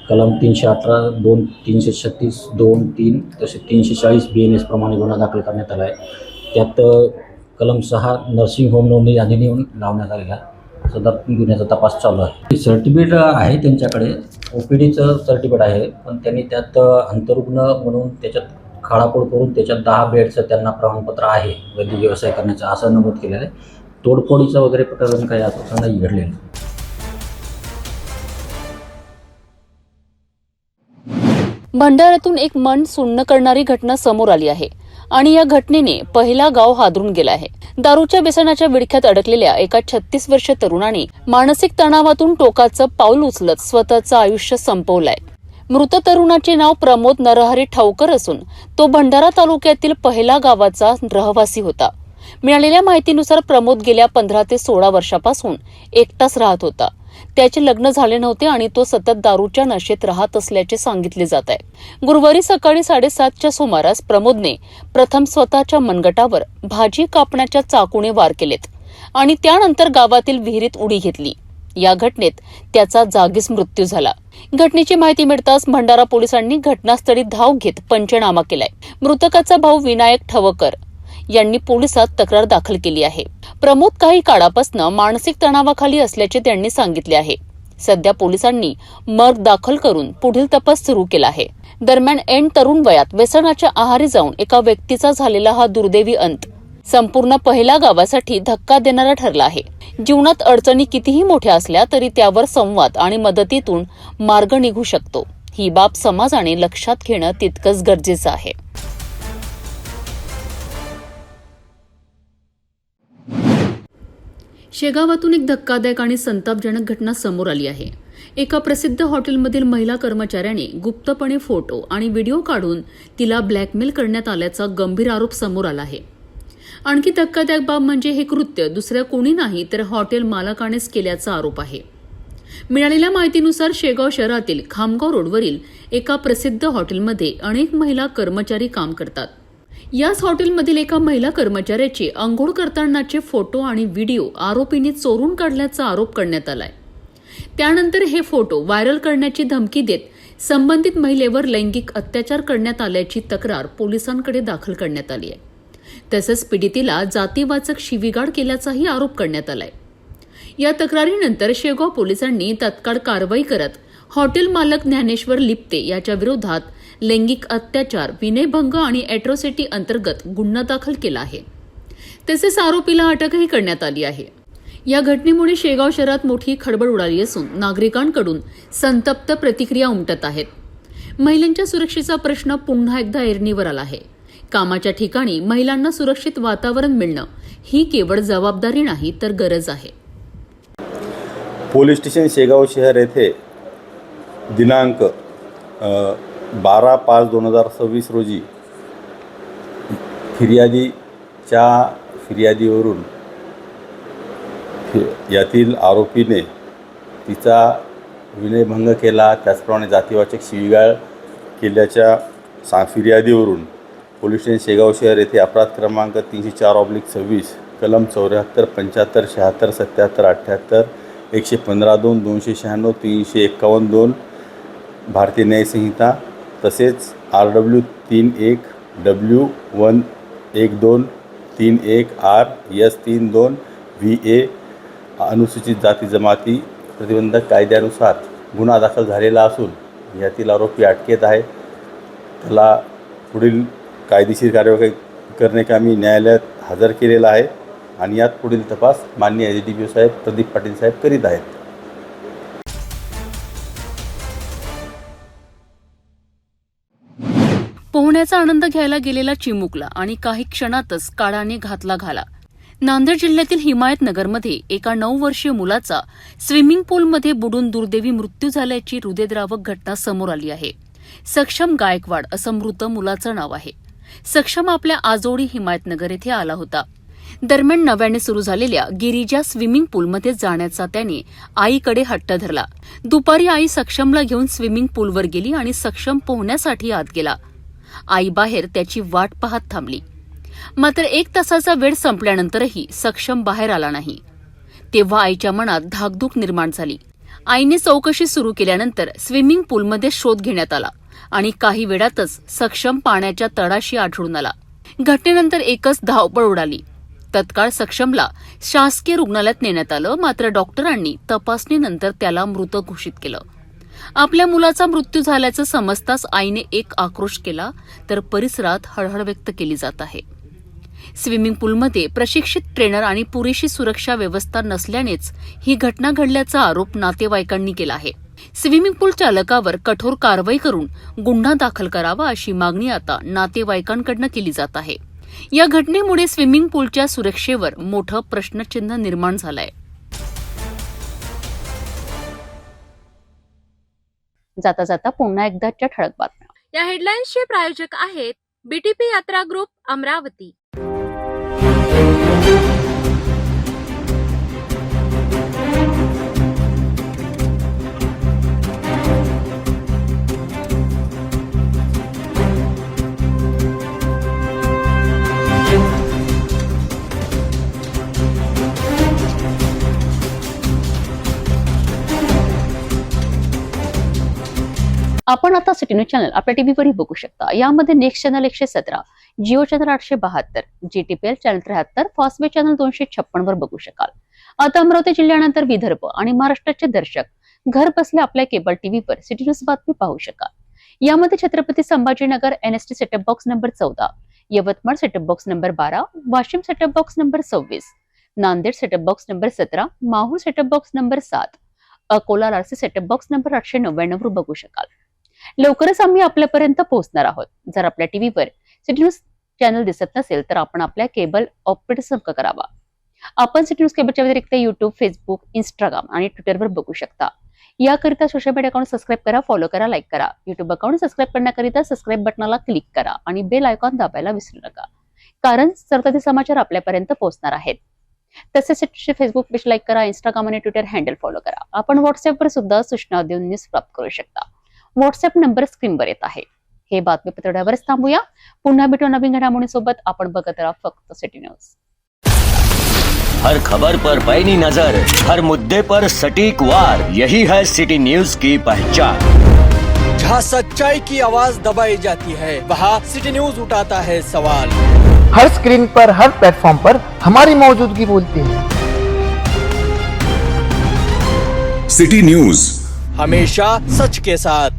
Speaker 15: कलम 318, 2, 336, 2, 3 तसेच 340 BNS प्रमाणे गुन्हा दाखल करण्यात आला आहे. त्यात कलम 6 नर्सिंग होम नोंदणी अधिनियम लावण्यात आलेला सदर गुन्ह्याचा तपास चालू आहे. सर्टिफिकेट आहे त्यांच्याकडे, OPDचं सर्टिफिकेट आहे, पण त्यांनी त्यात आंतररुग्ण म्हणून त्याच्यात खाडाखोड करून त्याच्यात 10 बेडचं त्यांना प्रमाणपत्र आहे वैद्यकीय व्यवसाय करण्याचं असं नमूद केलेलं आहे. तोडफोडीचं वगैरे प्रकरण काही असं नाही घडलेलं.
Speaker 1: भंडाऱ्यातून एक मन सुन्न करणारी घटना समोर आली आहे आणि या घटनेने पहिला गाव हादरून गेला आहे. दारूच्या व्यसनाच्या विळख्यात अडकलेल्या एका 36 वर्षीय तरुणाने मानसिक तणावातून टोकाचं पाऊल उचलत स्वतःचं आयुष्य संपवलंय. मृत तरुणाचे नाव प्रमोद नरहरी ठावकर असून तो भंडारा तालुक्यातील पहिला गावाचा रहिवासी होता. मिळालेल्या माहितीनुसार प्रमोद गेल्या 15 ते 16 वर्षापासून एकटाच राहत होता. त्याचे लग्न झाले नव्हते आणि तो सतत दारूच्या नशेत राहत असल्याचे सांगितले जात आहे. गुरुवारी सकाळी 7:30च्या सुमारास प्रमोदने प्रथम स्वतःच्या मनगटावर भाजी कापण्याच्या चाकूने वार केलेत आणि त्यानंतर गावातील विहिरीत उडी घेतली. या घटनेत त्याचा जागीच मृत्यू झाला. घटनेची माहिती मिळताच भंडारा पोलिसांनी घटनास्थळी धाव घेत पंचनामा केलाय. मृतकाचा भाऊ विनायक ठवकर यांनी पोलिसात तक्रार दाखल केली आहे. प्रमोद काही काळापासून मानसिक तणावाखाली असल्याचे त्यांनी सांगितले आहे. सध्या पोलिसांनी मर्ग दाखल करून पुढील तपास सुरू केला आहे. दरम्यान ऐन तरुण वयात व्यसनाच्या आहारी जाऊन एका व्यक्तीचा झालेला हा दुर्दैवी अंत संपूर्ण पहिल्या गावासाठी धक्का देणारा ठरला आहे. जीवनात अडचणी कितीही मोठ्या असल्या तरी त्यावर संवाद आणि मदतीतून मार्ग निघू शकतो. ही बाब समाजाने लक्षात घेणं तितकंच गरजेचं आहे.
Speaker 3: शेगावातून एक धक्कादायक आणि संतापजनक घटना समोर आली आहे. एका प्रसिद्ध हॉटेलमधील महिला कर्मचाऱ्याने गुप्तपणे फोटो आणि व्हिडिओ काढून तिला ब्लॅकमेल करण्यात आल्याचा गंभीर आरोप समोर आला आहे. आणखी धक्कादायक बाब म्हणजे हे कृत्य दुसऱ्या कोणी नाही तर हॉटेल मालकानेच केल्याचा आरोप आहे. मिळालेल्या माहितीनुसार शेगाव शहरातील खामगाव रोडवरील एका प्रसिद्ध हॉटेलमध्ये अनेक महिला कर्मचारी काम करतात. याच हॉटेलमधील एका महिला कर्मचाऱ्याचे अंघोळ करतानाचे फोटो आणि व्हिडिओ आरोपींनी चोरून काढल्याचा आरोप करण्यात आलाय. त्यानंतर हे फोटो व्हायरल करण्याची धमकी देत संबंधित महिलेवर लैंगिक अत्याचार करण्यात आल्याची तक्रार पोलिसांकडे दाखल करण्यात आली आहे. तसंच पीडितेला जातीवाचक शिवीगाळ केल्याचाही आरोप करण्यात आलाय. या तक्रारीनंतर शेगाव पोलिसांनी तत्काळ कारवाई करत हॉटेल मालक ज्ञानेश्वर लिप्ते याच्या विरोधात लैंगिक अत्याचार, विनयभंग आणि अॅट्रॉसिटी अंतर्गत गुन्हा दाखल केला आहे. तसेच आरोपीला अटकही करण्यात आली आहे. या घटनेमुळे शेगाव शहरात मोठी खळबळ उडाली असून नागरिकांकडून संतप्त प्रतिक्रिया उमटत आहेत. महिलांच्या सुरक्षेचा प्रश्न पुन्हा एकदा ऐरणीवर आला आहे. कामाच्या ठिकाणी महिलांना सुरक्षित वातावरण मिळणं ही केवळ जबाबदारी नाही तर गरज आहे.
Speaker 16: पोलीस स्टेशन शेगाव शहर येथे दिनांक 12/5/2026 रोजी फिर्यादीवरून यातील आरोपीने तिचा विनयभंग केला, त्याचप्रमाणे जातीवाचक शिवीगाळ केल्याच्या फिर्यादीवरून पोलीस स्टेशन शेगाव शहर येथे अपराध क्रमांक 304/26 कलम 74, 75, 76, 77, 78, 115(2), 296, 351(2) भारतीय न्याय संहिता तसेच RW 31W112 31R S 32 VA अनुसूचित जाती जमाती प्रतिबंधक कायद्यानुसार गुन्हा दाखल झालेला असून यातील आरोपी अटकेत आहे. त्याला पुढील कायदेशीर कार्यवाही करण्याकामी न्यायालयात हजर केलेला आहे आणि यात पुढील तपास माननीय ADPO साहेब प्रदीप पाटील साहेब करीत आहेत.
Speaker 3: पोहण्याचा आनंद घ्यायला गेलेला चिमुकला आणि काही क्षणातच काळाने घातला घाला. नांदेड जिल्ह्यातील हिमायतनगरमध्ये एका 9 वर्षीय मुलाचा स्विमिंग पूलमध्ये बुडून दुर्दैवी मृत्यू झाल्याची हृदयद्रावक घटना समोर आली आहे. सक्षम गायकवाड असं मृत मुलाचं नाव आहे. सक्षम आपल्या आजोळी हिमायतनगर येथे आला होता. दरम्यान नव्याने सुरू झालेल्या गिरिजा स्विमिंग पूलमध्ये जाण्याचा त्याने आईकडे हट्ट धरला. दुपारी आई सक्षमला घेऊन स्विमिंग पूलवर गेली आणि सक्षम पोहण्यासाठी आत गेला. आई बाहेर त्याची वाट पाहत थांबली. मात्र 1 तासाचा वेळ संपल्यानंतरही सक्षम बाहेर आला नाही. तेव्हा आईच्या मनात धाकधूक निर्माण झाली. आईने चौकशी सुरू केल्यानंतर स्विमिंग पूलमध्ये शोध घेण्यात आला आणि काही वेळातच सक्षम पाण्याच्या तळाशी आढळून आला. घटनेनंतर एकच धावपळ उडाली. तत्काळ सक्षमला शासकीय रुग्णालयात नेण्यात आलं. मात्र डॉक्टरांनी तपासणीनंतर त्याला मृत घोषित केलं. आपल्या मुलाचा मृत्यू झाल्याचं समजताच आईने एक आक्रोश केला तर परिसरात हळहळ व्यक्त केली जात आहे. स्विमिंग पूलमध्ये प्रशिक्षित ट्रेनर आणि पुरेशी सुरक्षा व्यवस्था नसल्यानेच ही घटना घडल्याचा आरोप नातेवाईकांनी केला आहे. स्विमिंग पूल चालकावर कठोर कारवाई करून गुन्हा दाखल करावा अशी मागणी आता नातेवाईकांकडून केली जात आहे. या घटनेमुळे स्विमिंग पूलच्या सुरक्षेवर मोठं प्रश्नचिन्ह निर्माण झालंय.
Speaker 1: जाता जाता पुन्हा एकदाच्या ठळक बातम्या.
Speaker 2: या हेडलाईन्सचे प्रायोजक आहेत BTP यात्रा ग्रुप अमरावती.
Speaker 1: आपण आता सिटी न्यूज चॅनल आपल्या टीव्हीवरही बघू शकता. यामध्ये next channel 117, Jio channel 872, GTPL channel 73, Fastway channel 256 वर बघू शकाल. आता अमरावती जिल्ह्यानंतर विदर्भ आणि महाराष्ट्राचे दर्शक घर बसल्या आपल्या केबल टीव्हीवर सिटी न्यूज बातमी पाहू शकाल. यामध्ये Chhatrapati Sambhajinagar NST setup box number 14, Yavatmal setup box number 12, Washim setup box number 26, Nanded setup box number 17, Mahur setup box number 7, Akola लारसी सेटअप बॉक्स नंबर 899 वर बघू शकाल. लवकरच आम्ही आपल्यापर्यंत पोहोचणार आहोत. जर आपल्या टीव्हीवर सिटी न्यूज चॅनल दिसत नसेल तर आपण आपल्या केबल ऑपरेटर संपर्क करावा. आपण सिटी न्यूज केबलच्या व्यतिरिक्त YouTube, Facebook, Instagram आणि ट्विटरवर बघू शकता. याकरिता सोशल मीडिया अकाउंट सबस्क्राईब करा, फॉलो करा, लाईक करा. YouTube अकाउंट सबस्क्राईब करण्याकरिता सबस्क्राईब बटनाला क्लिक करा आणि बेल आयकॉन दाबायला विसरू नका, कारण सरकारी समाचार आपल्यापर्यंत पोहोचणार आहेत. तसेच फेसबुक पेज लाईक करा, Instagram आणि ट्विटर हँडल फॉलो करा. आपण व्हॉट्सअपवर सुद्धा सूचना देऊन न्यूज प्राप्त करू शकता. व्हॉट्सअप नंबर स्क्रीनवर येत आहे. हे बातमीपत्र एवढ्यावरच थांबूया. पुन्हा भेटू नवीन घडामोडींसोबत. आपण बघत राहा फक्त सिटी न्यूज.
Speaker 17: हर खबर पर पैनी नजर, हर मुद्दे पर सटीक वार, यही है सिटी न्यूज की पहचान.
Speaker 18: जहाँ सच्चाई की आवाज दबाई जाती है वहाँ सिटी न्यूज उठाता है सवाल.
Speaker 19: हर स्क्रीन पर, हर प्लेटफॉर्म पर हमारी मौजूदगी बोलती है.
Speaker 18: सिटी न्यूज हमेशा सच के साथ.